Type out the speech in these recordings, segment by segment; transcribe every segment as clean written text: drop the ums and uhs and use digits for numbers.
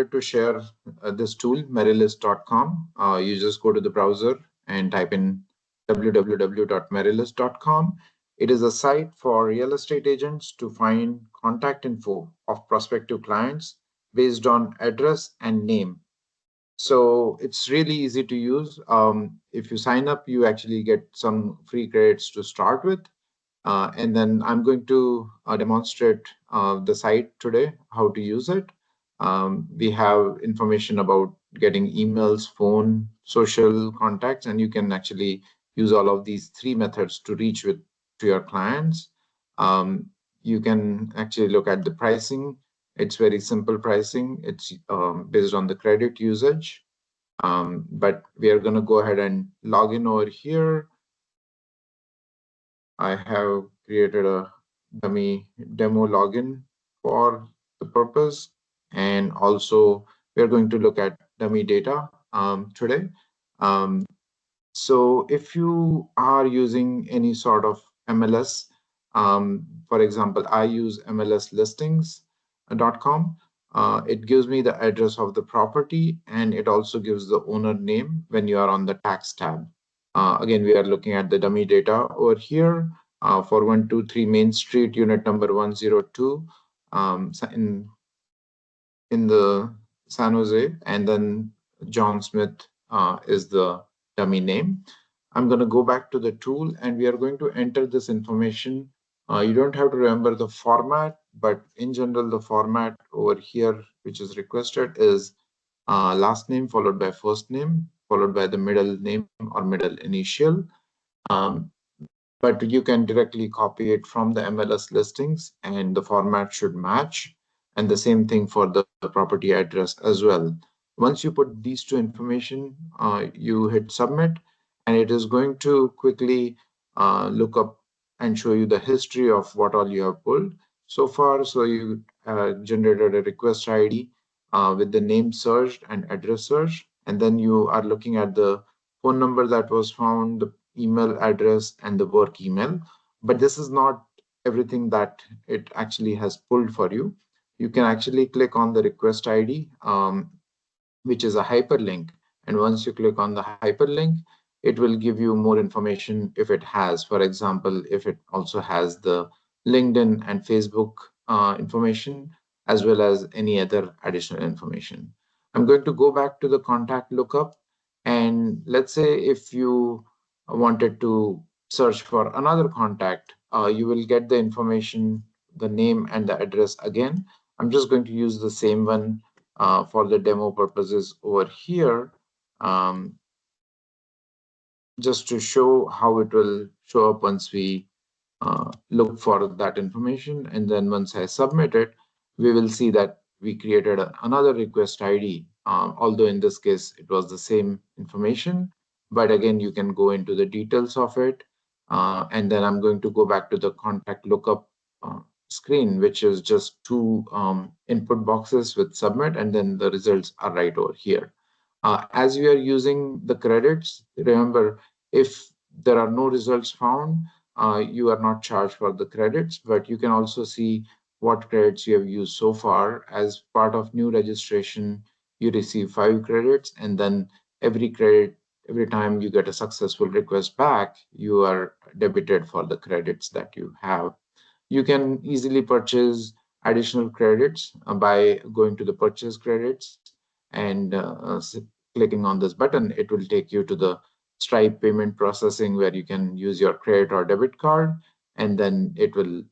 to share this tool, merrilist.com. You just go to the browser and type in www.merrilist.com. It is a site for real estate agents to find contact info of prospective clients based on address and name. So it's really easy to use. If you sign up, you actually get some free credits to start with. And then I'm going to demonstrate the site today, how to use it. We have information about getting emails, phone, social contacts, and you can actually use all of these three methods to reach with to your clients. You can actually look at the pricing. It's very simple pricing. It's based on the credit usage. But we are going to go ahead and log in over here. I have created a dummy demo login for the purpose. And also, we're going to look at dummy data today. So if you are using any sort of MLS, for example, I use MLSlistings.com. It gives me the address of the property, and it also gives the owner name when you are on the tax tab. Again, we are looking at the dummy data over here for 123 Main Street, unit number 102 in the San Jose, and then John Smith is the dummy name. I'm going to go back to the tool, and we are going to enter this information. You don't have to remember the format, but in general, the format over here, which is requested, is last name followed by first name, followed by the middle name or middle initial. But you can directly copy it from the MLS listings, and the format should match. And the same thing for the property address as well. Once you put these two information, you hit submit, and it is going to quickly look up and show you the history of what all you have pulled so far. So you generated a request ID with the name searched and address searched, and then you are looking at the phone number that was found, the email address, and the work email. But this is not everything that it actually has pulled for you. You can actually click on the request ID, which is a hyperlink. And once you click on the hyperlink, it will give you more information if it has. For example, if it also has the LinkedIn and Facebook information, as well as any other additional information. I'm going to go back to the contact lookup. And let's say if you wanted to search for another contact, you will get the information, the name and the address again. I'm just going to use the same one for the demo purposes over here, just to show how it will show up once we look for that information. And then once I submit it, we will see that we created another request ID, although in this case, it was the same information. But again, you can go into the details of it. And then I'm going to go back to the contact lookup screen, which is just two input boxes with submit, and then the results are right over here. As we are using the credits, remember, if there are no results found, you are not charged for the credits, but you can also see what credits you have used so far. As part of new registration, you receive 5 credits, and then every time you get a successful request back, you are debited for the credits that you have. You can easily purchase additional credits by going to the purchase credits and clicking on this button. It will take you to the Stripe payment processing, where you can use your credit or debit card, and then it will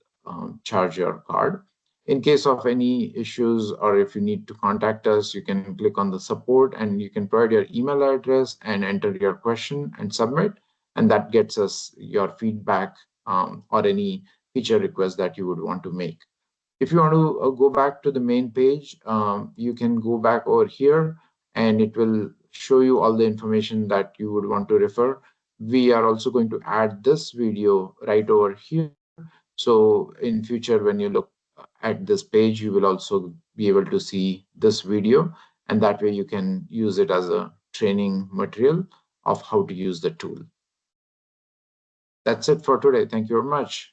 charge your card. In case of any issues, or if you need to contact us, you can click on the support, and you can provide your email address and enter your question and submit, and that gets us your feedback or any feature request that you would want to make. If you want to go back to the main page, you can go back over here, and it will show you all the information that you would want to refer. We are also going to add this video right over here. So in future, when you look at this page, you will also be able to see this video, and that way you can use it as a training material of how to use the tool. That's it for today. Thank you very much.